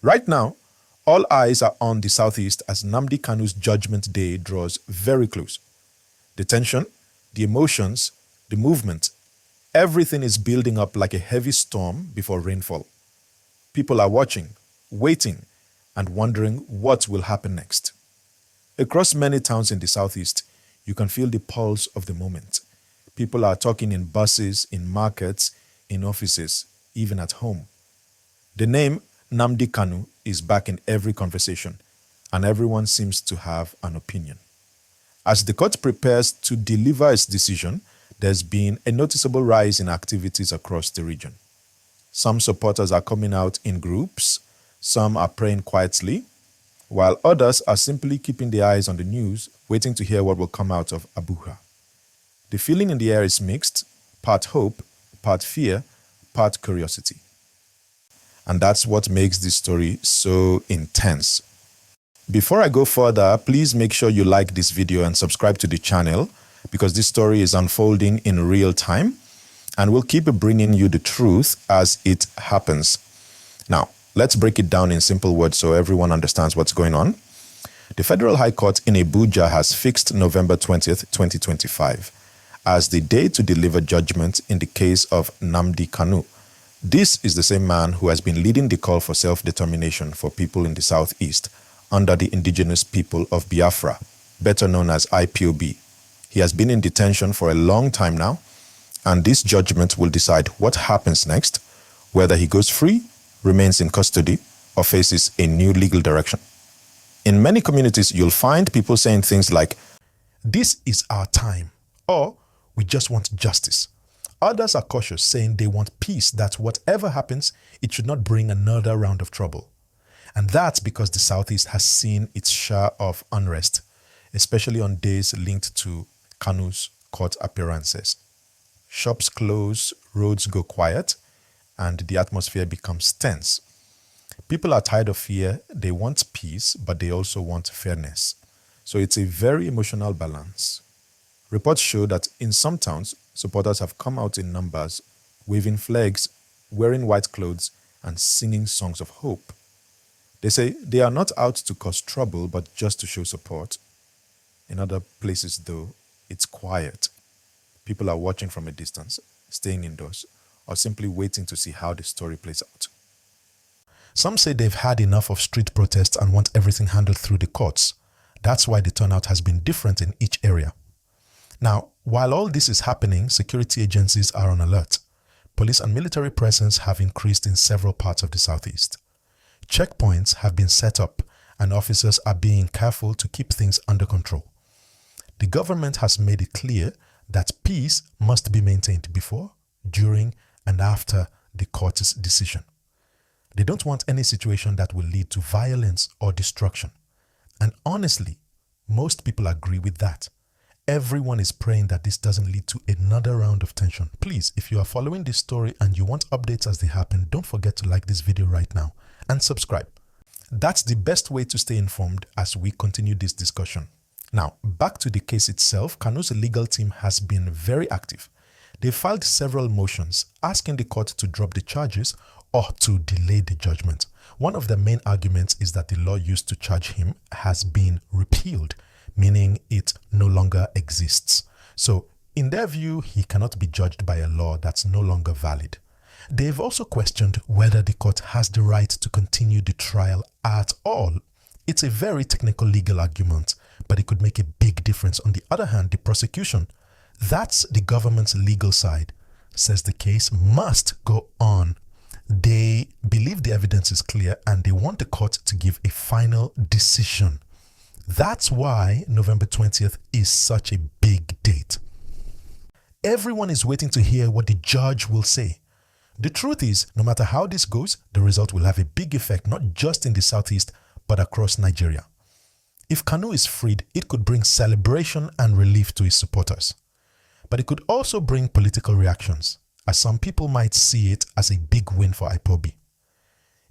Right now, all eyes are on the southeast as Nnamdi Kanu's judgment day draws very close. The tension, the emotions, the movement, everything is building up like a heavy storm before rainfall. People are watching, waiting, and wondering what will happen next. Across many towns in the southeast, you can feel the pulse of the moment. People are talking in buses, in markets, in offices, even at home. The name Nnamdi Kanu is back in every conversation, and everyone seems to have an opinion. As the court prepares to deliver its decision, there's been a noticeable rise in activities across the region. Some supporters are coming out in groups, some are praying quietly, while others are simply keeping their eyes on the news, waiting to hear what will come out of Abuja. The feeling in the air is mixed, part hope, part fear, part curiosity. And that's what makes this story so intense. Before I go further, please make sure you like this video and subscribe to the channel because this story is unfolding in real time and we'll keep bringing you the truth as it happens. Now, let's break it down in simple words so everyone understands what's going on. The Federal High Court in Abuja has fixed November 20th, 2025 as the day to deliver judgment in the case of Nnamdi Kanu. This is the same man who has been leading the call for self-determination for people in the southeast under the indigenous people of Biafra, better known as IPOB. He has been in detention for a long time now, and this judgment will decide what happens next, whether he goes free, remains in custody, or faces a new legal direction. In many communities, you'll find people saying things like, "This is our time," or "We just want justice." Others are cautious, saying they want peace, that whatever happens, it should not bring another round of trouble. And that's because the Southeast has seen its share of unrest, especially on days linked to Kanu's court appearances. Shops close, roads go quiet, and the atmosphere becomes tense. People are tired of fear, they want peace, but they also want fairness. So it's a very emotional balance. Reports show that in some towns, supporters have come out in numbers, waving flags, wearing white clothes, and singing songs of hope. They say they are not out to cause trouble, but just to show support. In other places, though, it's quiet. People are watching from a distance, staying indoors, or simply waiting to see how the story plays out. Some say they've had enough of street protests and want everything handled through the courts. That's why the turnout has been different in each area. Now, while all this is happening, security agencies are on alert. Police and military presence have increased in several parts of the southeast. Checkpoints have been set up and officers are being careful to keep things under control. The government has made it clear that peace must be maintained before, during, and after the court's decision. They don't want any situation that will lead to violence or destruction. And honestly, most people agree with that. Everyone is praying that this doesn't lead to another round of tension. Please, if you are following this story and you want updates as they happen, don't forget to like this video right now and subscribe. That's the best way to stay informed as we continue this discussion. Now, back to the case itself, Kanu's legal team has been very active. They filed several motions asking the court to drop the charges or to delay the judgment. One of the main arguments is that the law used to charge him has been repealed, meaning it no longer exists. So, in their view, he cannot be judged by a law that's no longer valid. They've also questioned whether the court has the right to continue the trial at all. It's a very technical legal argument, but it could make a big difference. On the other hand, the prosecution, that's the government's legal side, says the case must go on. They believe the evidence is clear and they want the court to give a final decision. That's why November 20th is such a big date. Everyone is waiting to hear what the judge will say. The truth is, no matter how this goes, the result will have a big effect not just in the southeast, but across Nigeria. If Kanu is freed, it could bring celebration and relief to his supporters. But it could also bring political reactions, as some people might see it as a big win for IPOB.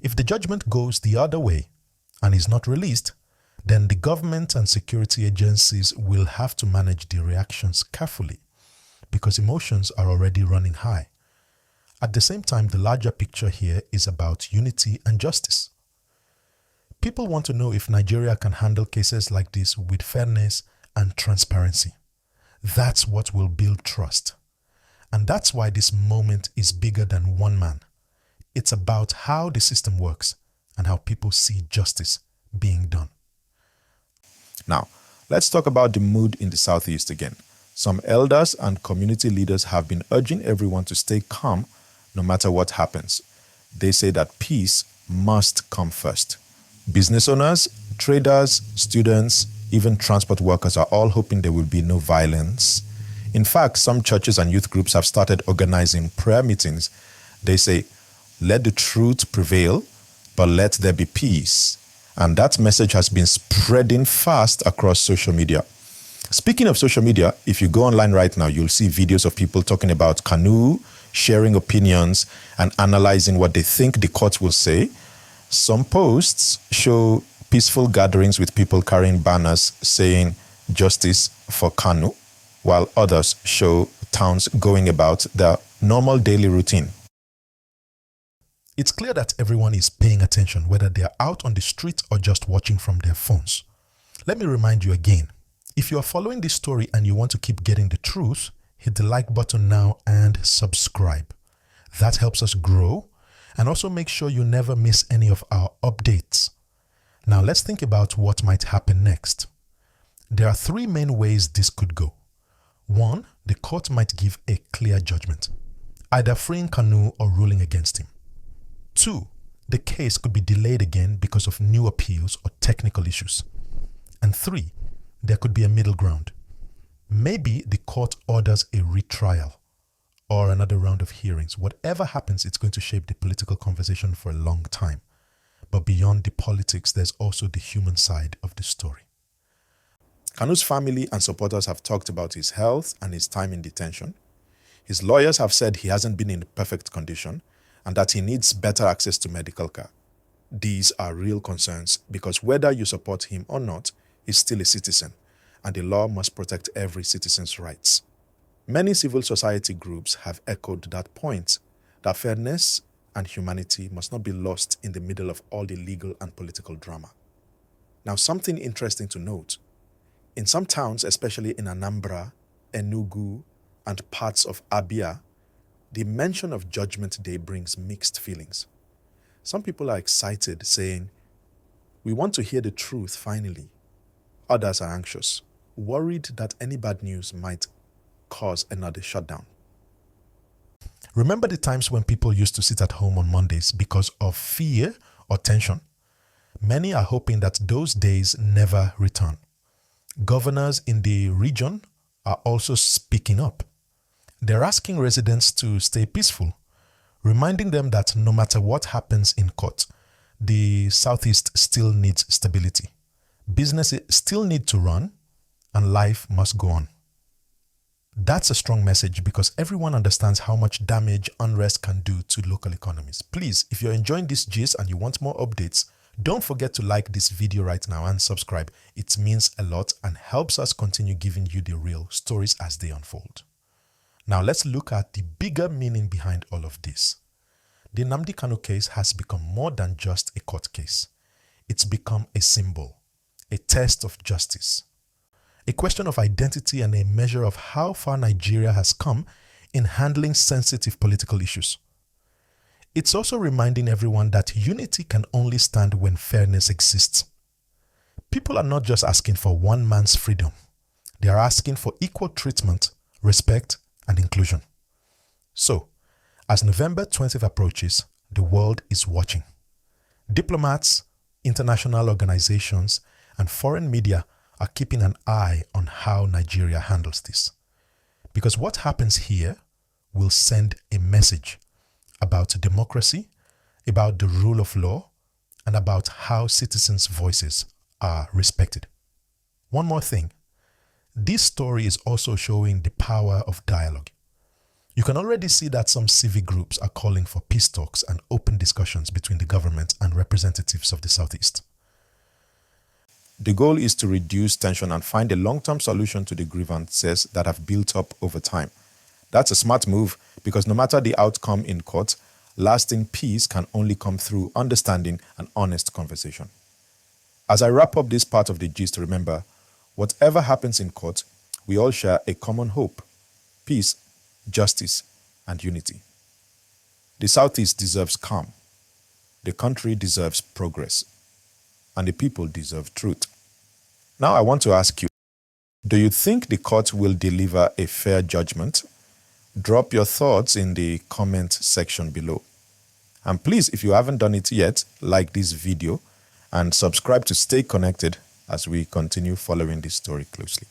If the judgment goes the other way and is not released, then the government and security agencies will have to manage the reactions carefully because emotions are already running high. At the same time, the larger picture here is about unity and justice. People want to know if Nigeria can handle cases like this with fairness and transparency. That's what will build trust. And that's why this moment is bigger than one man. It's about how the system works and how people see justice being done. Now, let's talk about the mood in the Southeast again. Some elders and community leaders have been urging everyone to stay calm no matter what happens. They say that peace must come first. Business owners, traders, students, even transport workers are all hoping there will be no violence. In fact, some churches and youth groups have started organizing prayer meetings. They say, let the truth prevail, but let there be peace. And that message has been spreading fast across social media. Speaking of social media, if you go online right now, you'll see videos of people talking about Kanu, sharing opinions, and analyzing what they think the court will say. Some posts show peaceful gatherings with people carrying banners saying justice for Kanu, while others show towns going about their normal daily routine. It's clear that everyone is paying attention, whether they're out on the street or just watching from their phones. Let me remind you again, if you are following this story and you want to keep getting the truth, hit the like button now and subscribe. That helps us grow, and also make sure you never miss any of our updates. Now let's think about what might happen next. There are three main ways this could go. One, the court might give a clear judgment, either freeing Kanu or ruling against him. Two, the case could be delayed again because of new appeals or technical issues. And three, there could be a middle ground. Maybe the court orders a retrial or another round of hearings. Whatever happens, it's going to shape the political conversation for a long time. But beyond the politics, there's also the human side of the story. Kanu's family and supporters have talked about his health and his time in detention. His lawyers have said he hasn't been in perfect condition and that he needs better access to medical care. These are real concerns because whether you support him or not, he's still a citizen, and the law must protect every citizen's rights. Many civil society groups have echoed that point, that fairness and humanity must not be lost in the middle of all the legal and political drama. Now, something interesting to note. In some towns, especially in Anambra, Enugu, and parts of Abia, the mention of Judgment Day brings mixed feelings. Some people are excited, saying, "We want to hear the truth finally." Others are anxious, worried that any bad news might cause another shutdown. Remember the times when people used to sit at home on Mondays because of fear or tension? Many are hoping that those days never return. Governors in the region are also speaking up. They're asking residents to stay peaceful, reminding them that no matter what happens in court, the Southeast still needs stability. Businesses still need to run, and life must go on. That's a strong message because everyone understands how much damage unrest can do to local economies. Please, if you're enjoying this gist and you want more updates, don't forget to like this video right now and subscribe. It means a lot and helps us continue giving you the real stories as they unfold. Now let's look at the bigger meaning behind all of this. The Nnamdi Kanu case has become more than just a court case. It's become a symbol, a test of justice, a question of identity, and a measure of how far Nigeria has come in handling sensitive political issues. It's also reminding everyone that unity can only stand when fairness exists. People are not just asking for one man's freedom. They are asking for equal treatment, respect, and inclusion. So, as November 20th approaches, the world is watching. Diplomats, international organizations, and foreign media are keeping an eye on how Nigeria handles this. Because what happens here will send a message about democracy, about the rule of law, and about how citizens' voices are respected. One more thing. This story is also showing the power of dialogue. You can already see that some civic groups are calling for peace talks and open discussions between the government and representatives of the Southeast. The goal is to reduce tension and find a long-term solution to the grievances that have built up over time. That's a smart move because no matter the outcome in court, lasting peace can only come through understanding and honest conversation. As I wrap up this part of the gist, remember, whatever happens in court, we all share a common hope: peace, justice, and unity. The Southeast deserves calm. The country deserves progress. And the people deserve truth. Now I want to ask you, do you think the court will deliver a fair judgment? Drop your thoughts in the comment section below. And please, if you haven't done it yet, like this video and subscribe to stay connected as we continue following this story closely.